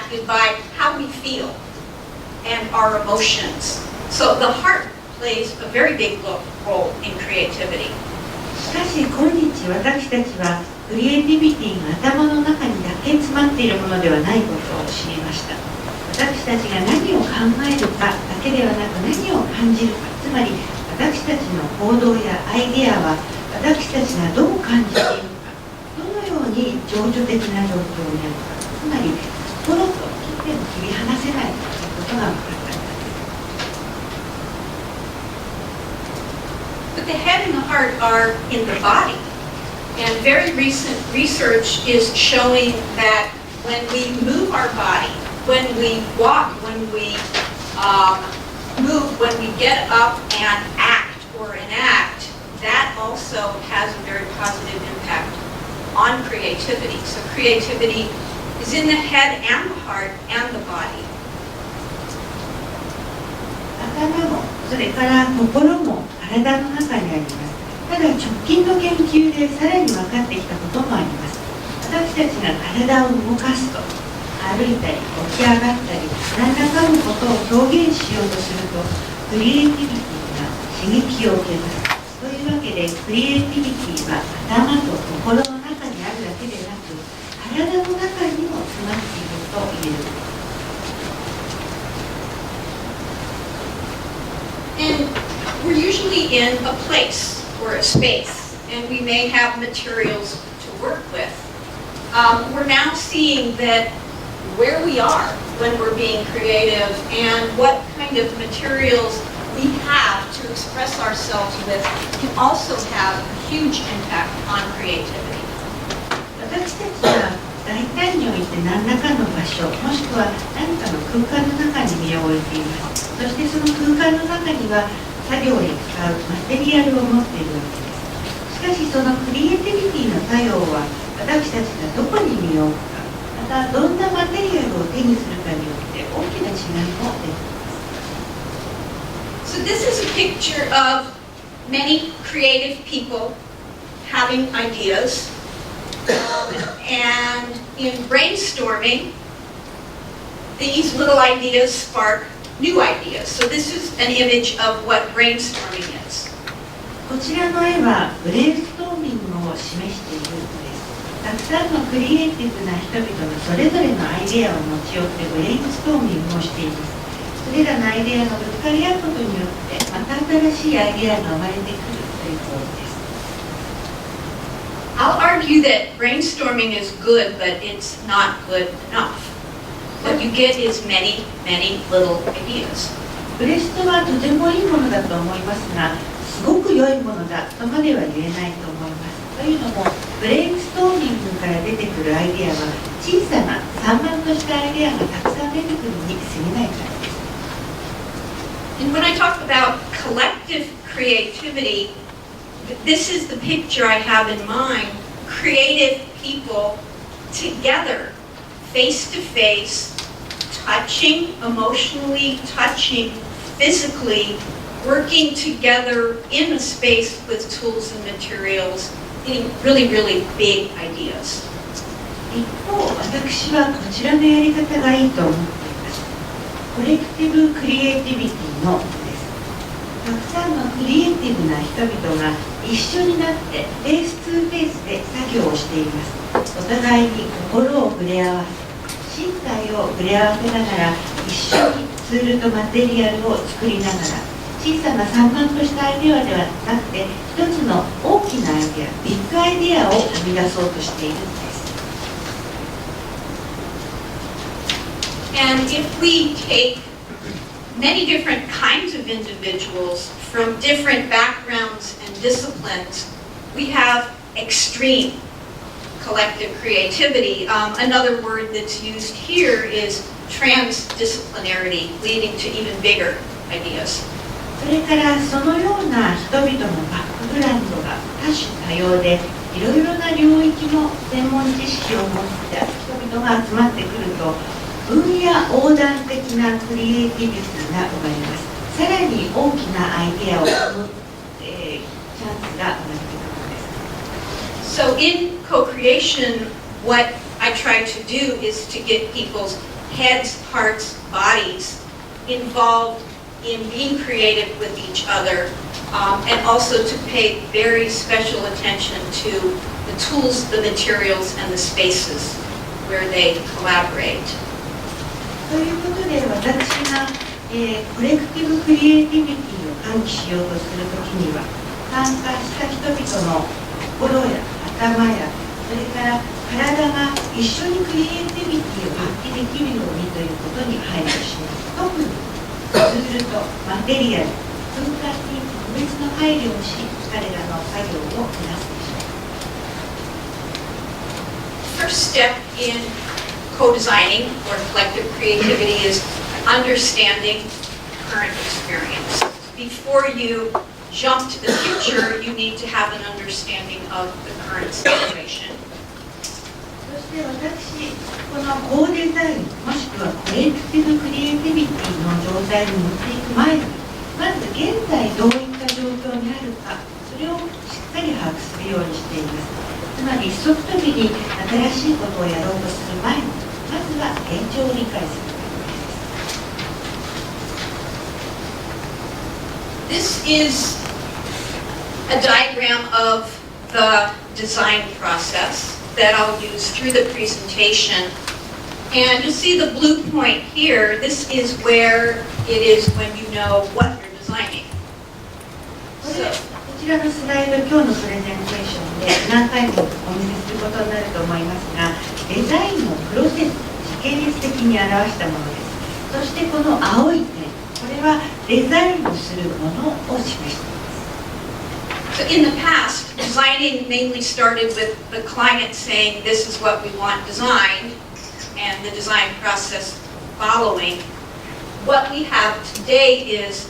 impacted by how we feel and our emotions. So the heart plays a very big role in creativity. しかし今日私たちはクリエイティビティが頭の中にだけ詰まっているものではないことを知りました。私たちが何を考えるかだけではなく何を感じるか、つまり私たちの行動やアイデアは私たちがどう感じているか、どのように情緒的な状況にあるか、つまり心と切っても切り離せないということが分かったんです。But the head and the heart are in the body. And very recent research is showing that when we move our body, when we walk, when we move, when we get up and act or enact, that also has a very positive impact on creativity. So creativity is in the head and the heart and the body. 頭もそれから心も体の中にあります。ただ直近の研究でさらに分かってきたこともあります。私たちが体を動かすと、歩いたり起き上がったり何らかのことを表現しようとすると、クリエイティビティが刺激を受けます。というわけでクリエイティビティは頭と心の中にあるだけでなく、体の中にも詰まっていると言える。And we're usually in a place or a space, and we may have materials to work with. We're now seeing that where we are when we're being creative and what kind of materials we have to express ourselves with can also have a huge impact on creativity. 私たちは大体において何らかの場所、もしくは何かの空間の中に身を置いています。そしてその空間の中には作業に使うマテリアルを持っているわけです。しかしそのクリエイティビティの作用は私たちがどこに身を置くか、またどんなマテリアルを手にするかによって大きな違いも出てきます。So this is a picture of many creative people having ideas. And in brainstorming, these little ideas spark new ideas. So this is an image of what brainstorming is. こちらの絵はブレインストーミングを示しているのです。たくさんのクリエイティブな人々がそれぞれのアイデアを持ち寄ってブレインストーミングをしています。それらのアイデアがぶつかり合うことによってまた新しいアイデアが生まれてくるということです。I'll argue that brainstorming is good, but it's not good enough. What you get is many, many little ideas. ブレストはとてもいいものだと思いますが、すごく良いものだとまでは言えないと思います。というのも、ブレインストーミングから出てくるアイデアは小さな散漫としたアイデアがたくさん出てくるに過ぎないからです。And when I talk about collective creativity, this is the picture I have in mind. Creative people together, face to face, touching, emotionally touching, physically, working together in a space with tools and materials, getting really, really big ideas. 一方、私はこちらのやり方がいいと思っています。コレクティブクリエイティビティのです。たくさんのクリエイティブな人々が一緒になってフェイス2フェイスで作業をしています。お互いに心を触れ合わせ、身体を触れ合わせながら一緒にツールとマテリアルを作りながら、小さな散漫としたアイデアではなくて一つの大きなアイデア、ビッグアイデアを生み出そうとしているんです。And if we take many different kinds of individuals from different backgrounds and disciplines, we have extreme collective creativity. Another word that's used here is transdisciplinarity, leading to even bigger ideas. それからそのような人々のバックグラウンドが多種多様で、いろいろな領域の専門知識を持った人々が集まってくると、分野横断的なクリエイティビティが生まれます。さらに大きなアイデアを生む、チャンスが生まれてくるのです。So in co-creation, what I try to do is to get people's heads, hearts, bodies involved in being creative with each other, and also to pay very special attention to the tools, the materials, and the spaces where they collaborate. ということで、私が、コレクティブクリエイティビティを喚起しようとするときには、参加した人々の心や頭や、それから体が一緒にクリエイティビティを発揮できるようにということに配慮します。特にツールとマテリアル、空間に特別の配慮をし、彼らの作業を促すでしょう。First step in co-designing or collective creativity is understanding current experience. Before you jump to the future, you need to have an understanding of the current situation. そして私、このコーデザイン、もしくはコレクティブクリエイティビティの状態に持っていく前に、まず現在どういった状況にあるか、それをしっかり把握するようにしています。つまり一足飛びに新しいことをやろうとする前に、まずは現状を理解するということです。This is a diagram of the design process that I'll use through the presentation. And you'll see the blue point here. This is where it is when you know what you're designing. こちらのスライド、今日のプレゼンテーションで何回もお見せすることになると思いますが、デザインのプロセス、時系列的に表したものです。そしてこの青い点、これはデザインをするものを示しています。So in the past, designing mainly started with the client saying, this is what we want designed, and the design process following. What we have today is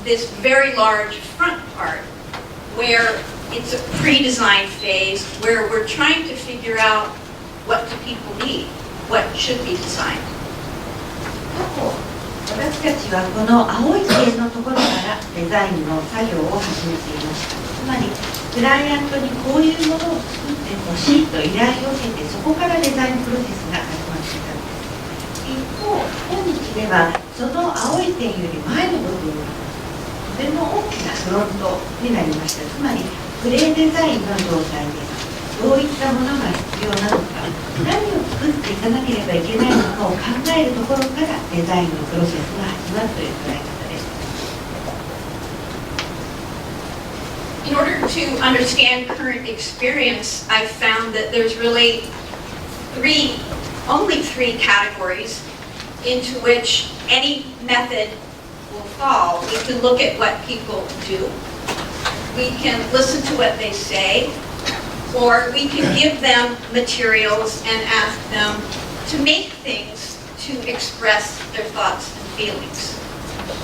this very large front part where it's a pre-design phase where we're trying to figure out what do people need, what should be designed. 私たちはこの青い点のところからデザインの作業を始めていました。つまりクライアントにこういうものを作ってほしいと依頼を受けて、そこからデザインプロセスが始まっていたのです。一方、今日ではその青い点より前の部分がとても大きなフロントになりました。つまりプレデザインの状態です。どういったものが必要なのか、何を作っていかなければいけないのかを考えるところからデザインのプロセスが始まるという捉え方です。In order to understand current experience, I've found that there's really only three categories into which any method will fall. We can look at what people do, we can listen to what they say, or we can give them materials and ask them to make things to express their thoughts and feelings.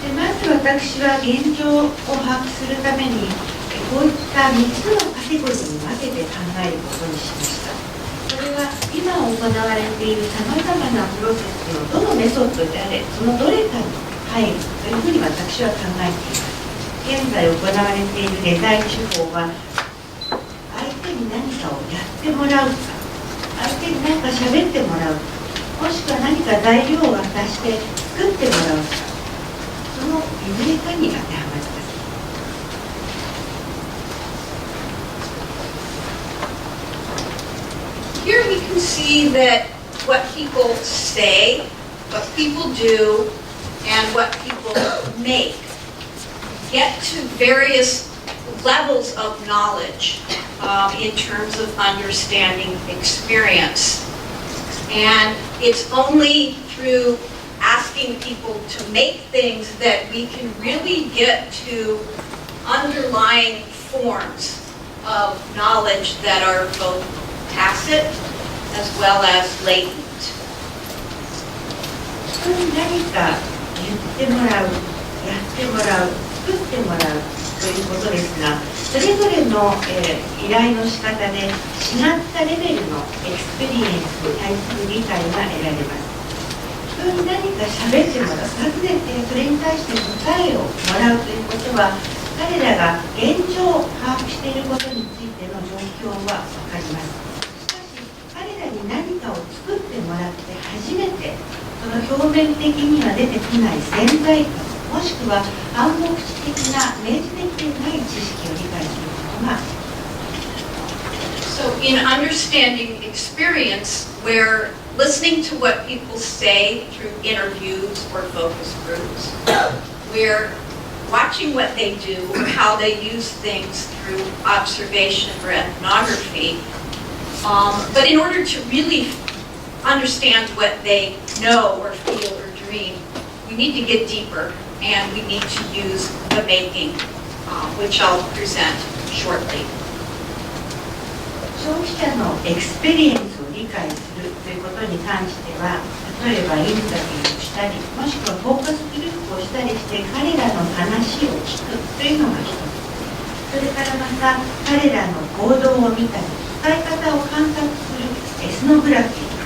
でまず私は現状を把握するためにこういった3つのカテゴリーに分けて考えることにしました。これは今行われているさまざまなプロセスのどのメソッドであれ、そのどれかに入るというふうに私は考えています。現在行われているデザイン手法は、相手に何かをやってもらうか、相手に何か喋ってもらうか、もしくは何か材料を渡して作ってもらうか、そのいずれかに当てはまります。Here we can see that what people say, what people do, and what people make get to various levels of knowledge in terms of understanding experience. And it's only through asking people to make things that we can really get to underlying forms of knowledge that are both tacit as well as latent. 人に何か言ってもらう、やってもらう、作ってもらうということですが、それぞれの、依頼の仕方で違ったレベルのエクスペリエンスに対する理解が得られます。人に何か喋ってもらう、尋ねてそれに対して答えをもらうということは、彼らが現状を把握していることについての状況は分かります。しかし彼らに何かを作ってもらって初めてその表面的には出てこない潜在感、もしくは暗黙知的な明示できていない知識を理解することが。 So in understanding experience, we're listening to what people say through interviews or focus groups. We're watching what they do or how they use things through observation or ethnography. But in order to really understand what they know or feel or dream, we need to get deeper and we need to use the making, which I'll present shortly. 消費者のエクスペリエンスを理解するということに関しては、例えばインタビューをしたり、もしくはフォーカスグループをしたりして彼らの話を聞くというのが一つ。それからまた彼らの行動を見たり、使い方を観察するエスノグラフィー、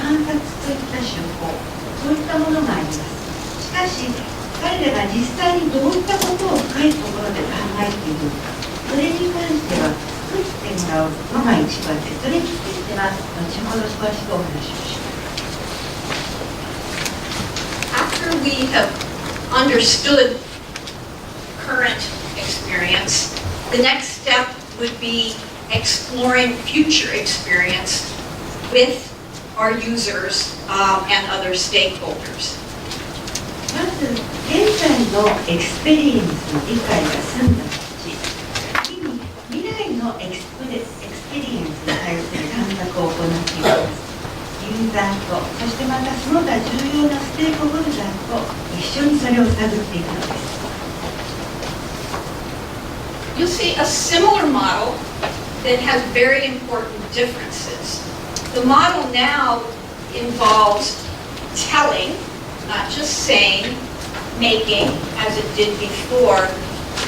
観察といった手法、そういったものがあります。しかし彼らが実際にどういったことを深いところで考えているのか、それに関しては作ってもらうのが一番です。それについては後ほど詳しくお話をします。 After we have understood current experience, the next step would be exploring future experience with our users and other stakeholders. まず現在のエクスペリエンスの理解が済んだ後、次に未来のエクスペリエンスに対する探索を行っています。ユーザーと、そしてまたその他重要なステークホルダーと一緒にそれを探っていくのです。 You'll see a similar model that has very important differences. The model now involves telling, not just saying, making, as it did before,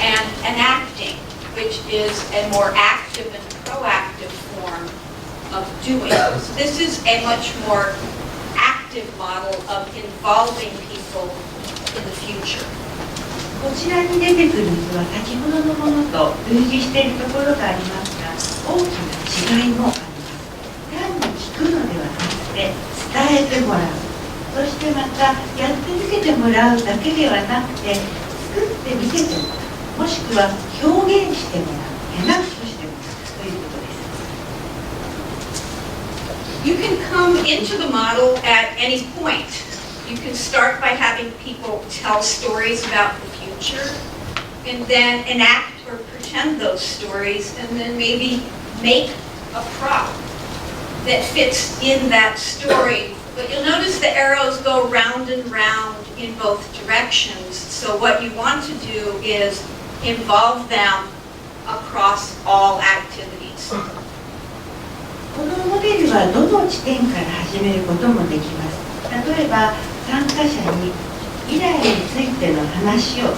and enacting, which is a more active and proactive form of doing. So this is a much more active model of involving people in the future. こちらに出てくる図は先ほどのものと類似しているところがありますが、大きな違いもあります。単に聞くのではなくて伝えてもらう、そしてまたやってみせてもらうだけではなくて作ってみせてもらう、もしくは表現してもらう、エナクトしてもらうということです。 You can come into the model at any point. You can start by having people tell stories about the future and then enact or pretend those stories and then maybe make a prop that fits in that story. But you'll notice the arrows go round and round in both directions. So what you want to do is involve them across all activities. このモデルはどの地点から始めることもできます。例えば参加者に未来についての話を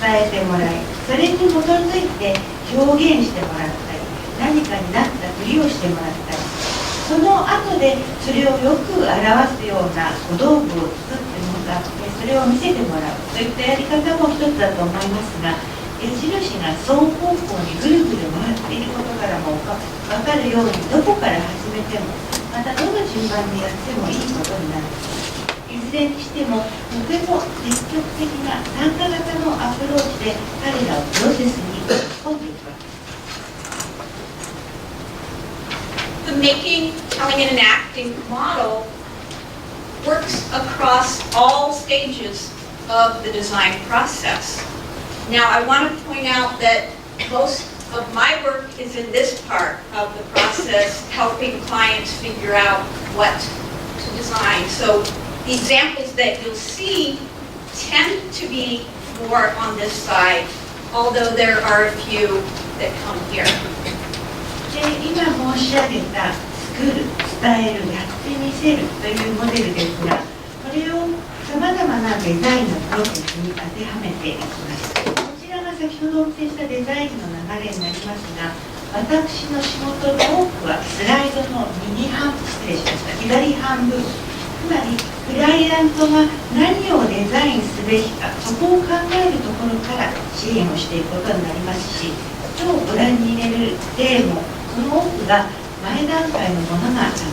伝えてもらい、それに基づいて表現してもらったり、何かになったふりをしてもらったり、その後でそれをよく表すような小道具を作ってもらって、それを見せてもらうといったやり方も一つだと思いますが、矢印が双方向にぐるぐる回っていることからも分かるように、どこから始めてもまたどの順番でやってもいいことになる。いずれにしてもとても積極的な参加型のアプローチで彼らをプロセスに突っ込んでいくわけです。 The making, telling, and enacting model works across all stages of the design process. Now, I want to point out that most of my work is in this part of the process, helping clients figure out what to design. So the examples that you'll see tend to be more on this side, although there are a few that come here. で今申し上げた作る、伝える、やってみせるというモデルですが、これをさまざまなデザインのプロセスに当てはめていきます。こちらが先ほどお見せしたデザインの流れになりますが、私の仕事の多くはスライドの右半分、失礼しました、左半分、つまりクライアントが何をデザインすべきか、そこを考えるところから支援をしていくことになりますし、今日ご覧に入れる例もその多くが前段階のものが流